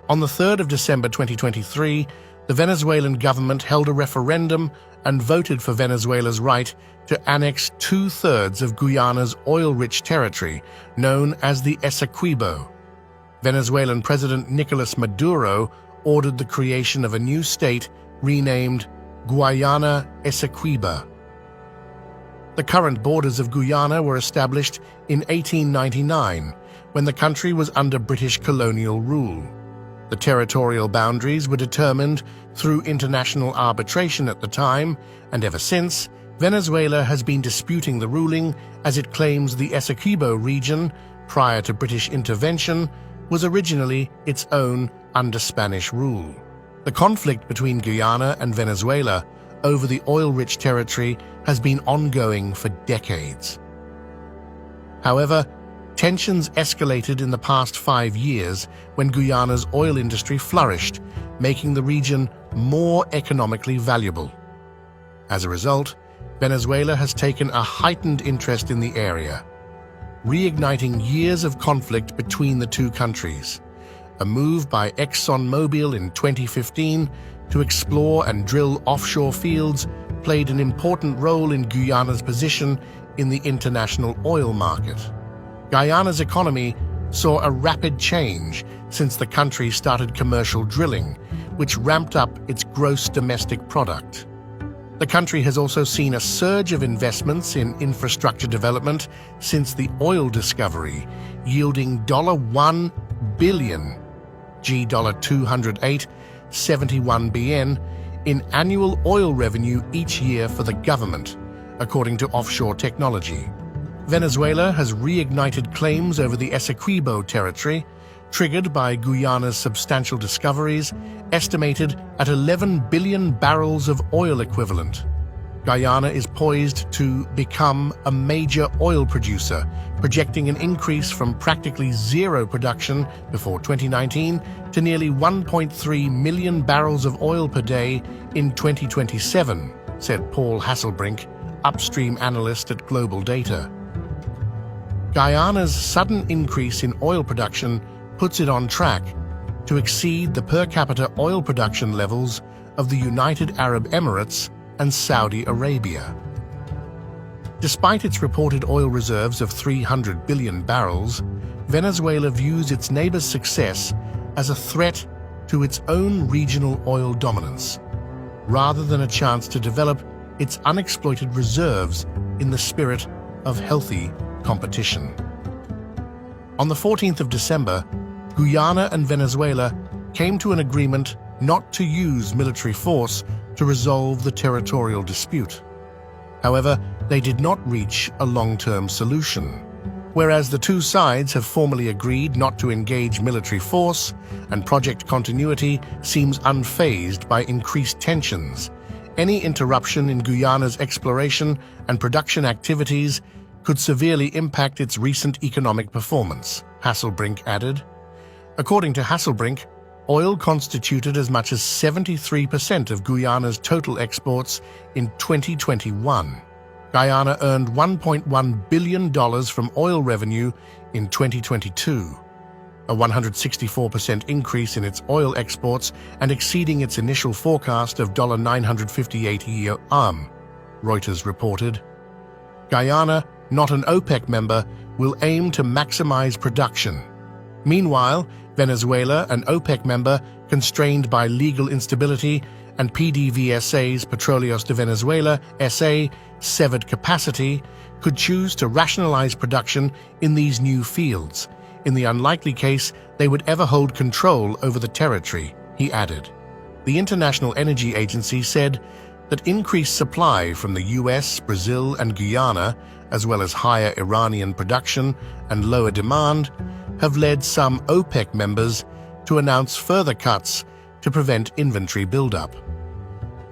On the 3rd of December 2023, the Venezuelan government held a referendum and voted for Venezuela's right to annex 2/3 of Guyana's oil-rich territory, known as the Essequibo. Venezuelan President Nicolas Maduro ordered the creation of a new state renamed Guyana Essequibo. The current borders of Guyana were established in 1899, when the country was under British colonial rule. The territorial boundaries were determined through international arbitration at the time, and ever since, Venezuela has been disputing the ruling, as it claims the Essequibo region, prior to British intervention, was originally its own under Spanish rule. The conflict between Guyana and Venezuela over the oil-rich territory has been ongoing for decades. However, tensions escalated in the past 5 years when Guyana's oil industry flourished, making the region more economically valuable. As a result, Venezuela has taken a heightened interest in the area, reigniting years of conflict between the two countries. A move by ExxonMobil in 2015 to explore and drill offshore fields played an important role in Guyana's position in the international oil market. Guyana's economy saw a rapid change since the country started commercial drilling, which ramped up its gross domestic product. The country has also seen a surge of investments in infrastructure development since the oil discovery, yielding $1 billion $208.71 billion in annual oil revenue each year for the government, according to Offshore Technology. Venezuela has reignited claims over the Essequibo territory, triggered by Guyana's substantial discoveries, estimated at 11 billion barrels of oil equivalent. Guyana is poised to become a major oil producer, projecting an increase from practically zero production before 2019 to nearly 1.3 million barrels of oil per day in 2027, said Paul Hasselbrink, upstream analyst at Global Data. Guyana's sudden increase in oil production puts it on track to exceed the per capita oil production levels of the United Arab Emirates and Saudi Arabia. Despite its reported oil reserves of 300 billion barrels, Venezuela views its neighbor's success as a threat to its own regional oil dominance, rather than a chance to develop its unexploited reserves in the spirit of healthy competition. On the 14th of December, Guyana and Venezuela came to an agreement not to use military force to resolve the territorial dispute. However, they did not reach a long-term solution. Whereas the two sides have formally agreed not to engage military force, and project continuity seems unfazed by increased tensions, any interruption in Guyana's exploration and production activities could severely impact its recent economic performance, Hasselbrink added. According to Hasselbrink, oil constituted as much as 73% of Guyana's total exports in 2021. Guyana earned $1.1 billion from oil revenue in 2022, a 164% increase in its oil exports and exceeding its initial forecast of $958 a year, Reuters reported. Guyana, not an OPEC member, will aim to maximize production. Meanwhile, Venezuela, an OPEC member constrained by legal instability, and PDVSA's Petróleos de Venezuela, SA, severed capacity, could choose to rationalize production in these new fields, in the unlikely case they would ever hold control over the territory, he added. The International Energy Agency said that increased supply from the US, Brazil, and Guyana, as well as higher Iranian production and lower demand, have led some OPEC members to announce further cuts to prevent inventory buildup.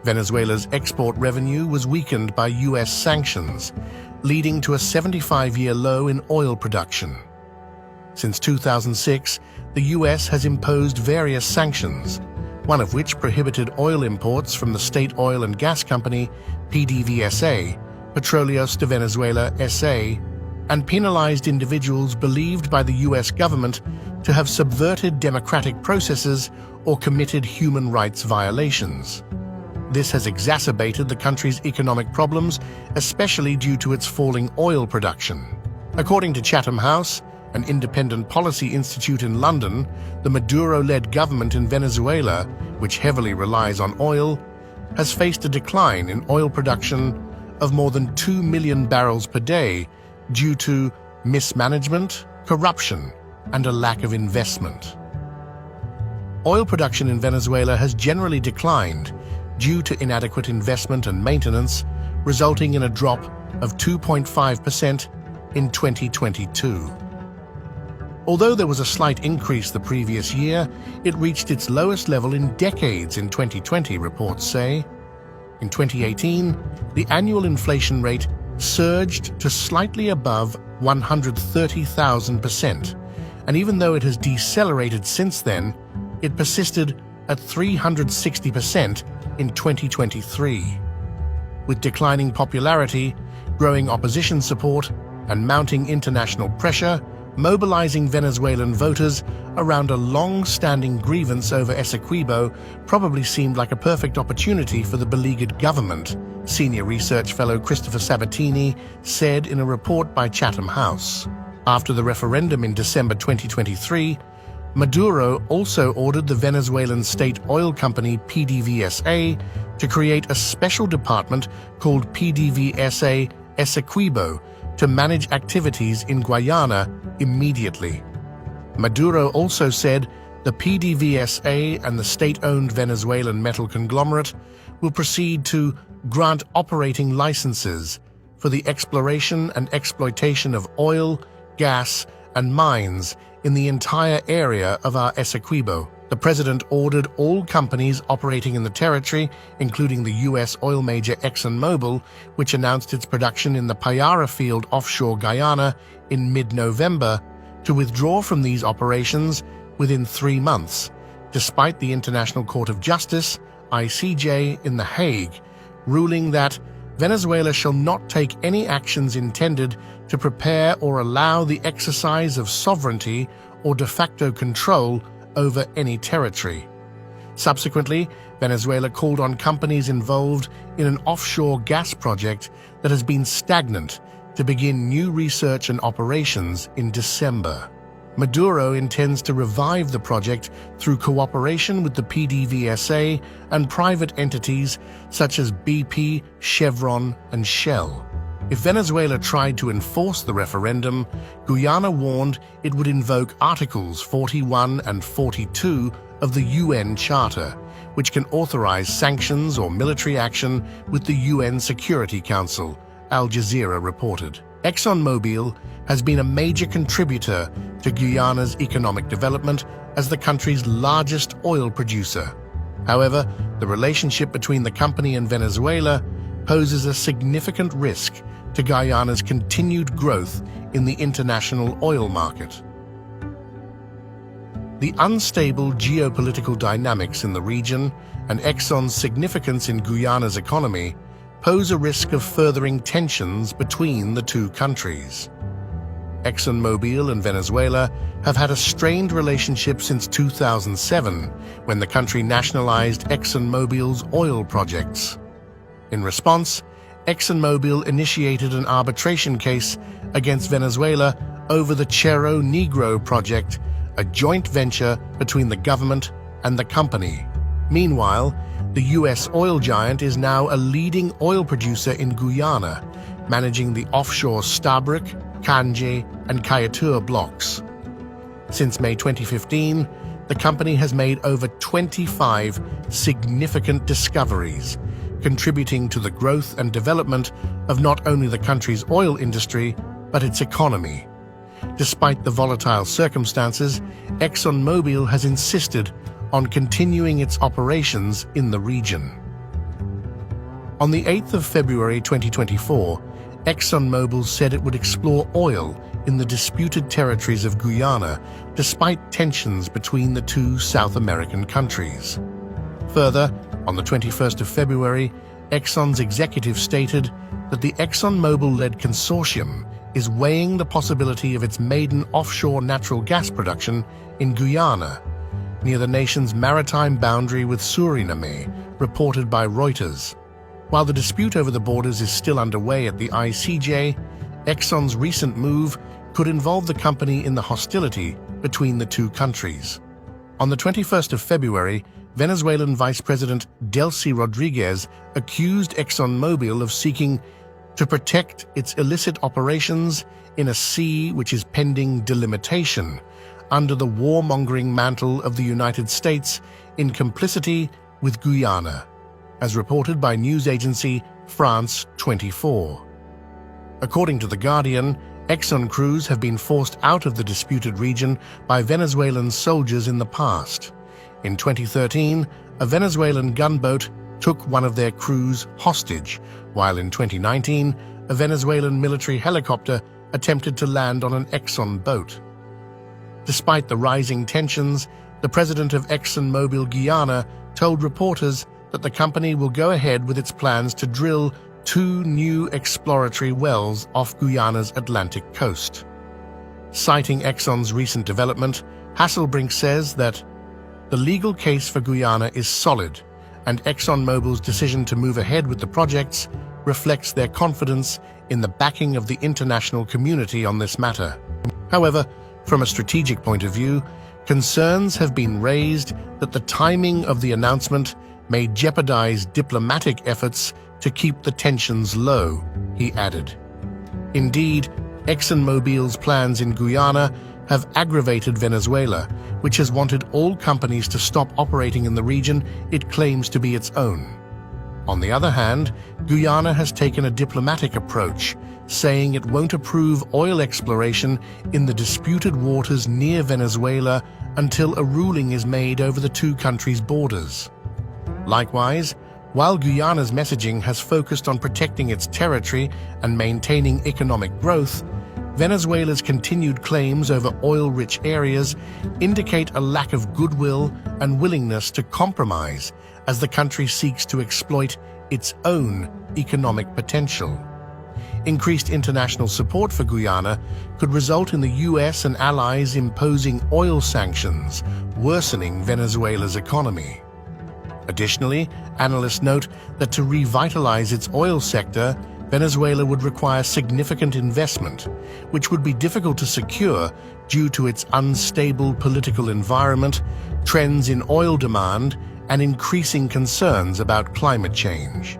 Venezuela's export revenue was weakened by US sanctions, leading to a 75-year low in oil production. Since 2006, the US has imposed various sanctions, one of which prohibited oil imports from the state oil and gas company PDVSA, Petróleos de Venezuela, SA, and penalized individuals believed by the US government to have subverted democratic processes or committed human rights violations. This has exacerbated the country's economic problems, especially due to its falling oil production. According to Chatham House, an independent policy institute in London, the Maduro-led government in Venezuela, which heavily relies on oil, has faced a decline in oil production of more than 2 million barrels per day due to mismanagement, corruption, and a lack of investment. Oil production in Venezuela has generally declined due to inadequate investment and maintenance, resulting in a drop of 2.5% in 2022. Although there was a slight increase the previous year, it reached its lowest level in decades in 2020, reports say. In 2018, the annual inflation rate surged to slightly above 130,000%, and even though it has decelerated since then, it persisted at 360% in 2023. With declining popularity, growing opposition support, and mounting international pressure, mobilizing Venezuelan voters around a long-standing grievance over Essequibo probably seemed like a perfect opportunity for the beleaguered government, senior research fellow Christopher Sabatini said in a report by Chatham House. After the referendum in December 2023, Maduro also ordered the Venezuelan state oil company PDVSA to create a special department called PDVSA Essequibo to manage activities in Guyana immediately. Maduro also said the PDVSA and the state-owned Venezuelan metal conglomerate will proceed to grant operating licenses for the exploration and exploitation of oil, gas, and mines in the entire area of our Essequibo. The president ordered all companies operating in the territory, including the U.S. oil major ExxonMobil, which announced its production in the Payara field offshore Guyana in mid-November, to withdraw from these operations within 3 months, despite the International Court of Justice, ICJ, in The Hague, ruling that Venezuela shall not take any actions intended to prepare or allow the exercise of sovereignty or de facto control over any territory. Subsequently, Venezuela called on companies involved in an offshore gas project that has been stagnant to begin new research and operations in December. Maduro intends to revive the project through cooperation with the PDVSA and private entities such as BP, Chevron, and Shell. If Venezuela tried to enforce the referendum, Guyana warned it would invoke Articles 41 and 42 of the UN Charter, which can authorize sanctions or military action with the UN Security Council, Al Jazeera reported. ExxonMobil has been a major contributor to Guyana's economic development as the country's largest oil producer. However, the relationship between the company and Venezuela poses a significant risk to Guyana's continued growth in the international oil market. The unstable geopolitical dynamics in the region and Exxon's significance in Guyana's economy pose a risk of furthering tensions between the two countries. ExxonMobil and Venezuela have had a strained relationship since 2007, when the country nationalized ExxonMobil's oil projects. In response, ExxonMobil initiated an arbitration case against Venezuela over the Cerro Negro project, a joint venture between the government and the company. Meanwhile, the U.S. oil giant is now a leading oil producer in Guyana, managing the offshore Stabroek, Kanje, and Kayatur blocks. Since May 2015, the company has made over 25 significant discoveries, contributing to the growth and development of not only the country's oil industry, but its economy. Despite the volatile circumstances, ExxonMobil has insisted on continuing its operations in the region. On the 8th of February 2024, ExxonMobil said it would explore oil in the disputed territories of Guyana, despite tensions between the two South American countries. Further, on the 21st of February, Exxon's executive stated that the ExxonMobil-led consortium is weighing the possibility of its maiden offshore natural gas production in Guyana, near the nation's maritime boundary with Suriname, reported by Reuters. While the dispute over the borders is still underway at the ICJ, Exxon's recent move could involve the company in the hostility between the two countries. On the 21st of February, Venezuelan Vice President Delcy Rodriguez accused ExxonMobil of seeking to protect its illicit operations in a sea which is pending delimitation under the warmongering mantle of the United States in complicity with Guyana, as reported by news agency France 24. According to The Guardian, Exxon crews have been forced out of the disputed region by Venezuelan soldiers in the past. In 2013, a Venezuelan gunboat took one of their crews hostage, while in 2019, a Venezuelan military helicopter attempted to land on an Exxon boat. Despite the rising tensions, the president of ExxonMobil Guyana told reporters that the company will go ahead with its plans to drill 2 new exploratory wells off Guyana's Atlantic coast. Citing Exxon's recent development, Hasselbrink says that the legal case for Guyana is solid, and ExxonMobil's decision to move ahead with the projects reflects their confidence in the backing of the international community on this matter. However, from a strategic point of view, concerns have been raised that the timing of the announcement may jeopardize diplomatic efforts to keep the tensions low, he added. Indeed, ExxonMobil's plans in Guyana have aggravated Venezuela, which has wanted all companies to stop operating in the region it claims to be its own. On the other hand, Guyana has taken a diplomatic approach, saying it won't approve oil exploration in the disputed waters near Venezuela until a ruling is made over the two countries' borders. Likewise, while Guyana's messaging has focused on protecting its territory and maintaining economic growth, Venezuela's continued claims over oil-rich areas indicate a lack of goodwill and willingness to compromise as the country seeks to exploit its own economic potential. Increased international support for Guyana could result in the US and allies imposing oil sanctions, worsening Venezuela's economy. Additionally, analysts note that to revitalize its oil sector, Venezuela would require significant investment, which would be difficult to secure due to its unstable political environment, trends in oil demand, and increasing concerns about climate change.